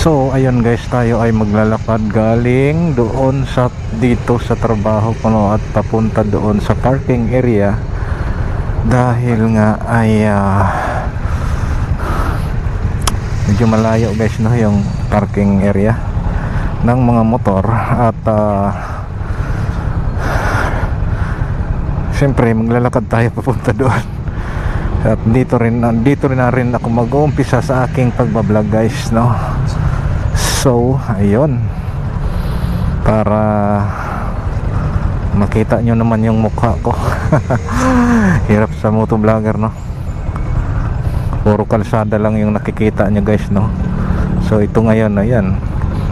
So ayun guys, tayo ay maglalakad galing doon sa dito sa trabaho ko, no, at papunta doon sa parking area dahil nga ay medyo malayo guys, no, yung parking area ng mga motor. At siyempre maglalakad tayo papunta doon. At dito rin na rin ako mag-uumpisa sa aking pagbablog guys, no. So ayun, para makita nyo naman yung mukha ko. Hirap sa motovlogger, no, puro kalsada lang yung nakikita nyo guys, no. So ito ngayon, ayan,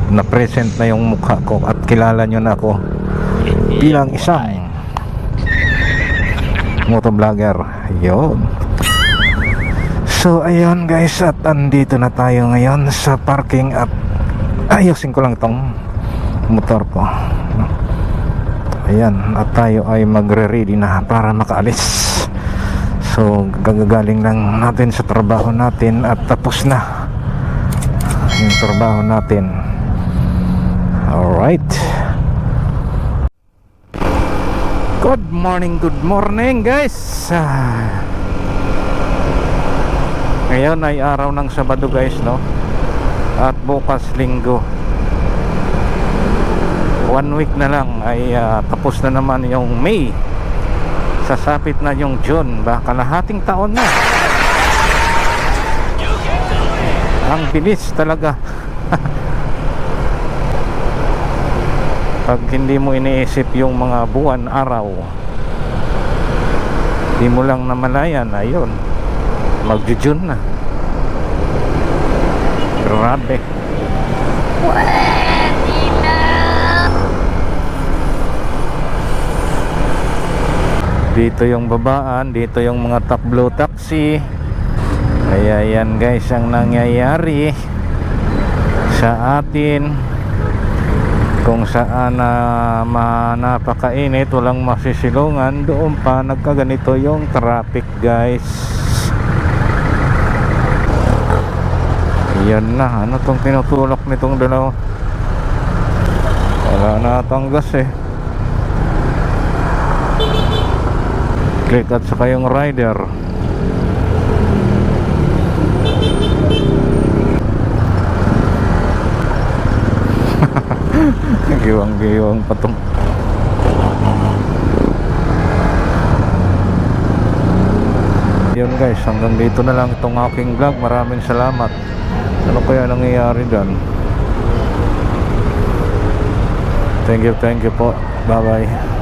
na present na yung mukha ko at kilala nyo na ako bilang isang motovlogger. Ayun. So ayun guys, at andito na tayo ngayon sa parking at ayusin ko lang tong motor ko. Ayan, at tayo ay magre-ready na para makaalis. So gagaling lang natin sa trabaho natin at tapos na yung trabaho natin. Alright. Good morning guys. Ngayon ay araw ng Sabado guys, no, at bukas Linggo. 1 week na lang ay tapos na naman yung May. Sasapit na yung June, baka kalahating taon na. Ang bilis talaga. Pag hindi mo iniisip yung mga buwan, araw, di mo lang namalayan, ayun, mag-June na. Grabe. Dito yung babaan, dito yung mga takbo taxi. Kaya yan guys ang nangyayari sa atin. Kung saan napakainit, walang masisilungan, doon pa nagkaganito yung traffic guys. Yan na, ano tong tinutulak nitong dalawa? Wala na atang gas eh. Click at saka yung rider. Giwang-giwang pa tong. Yun guys, hanggang dito na lang itong aking vlog. Maraming salamat. Ano kaya nangyayari dyan? Thank you po. Bye bye.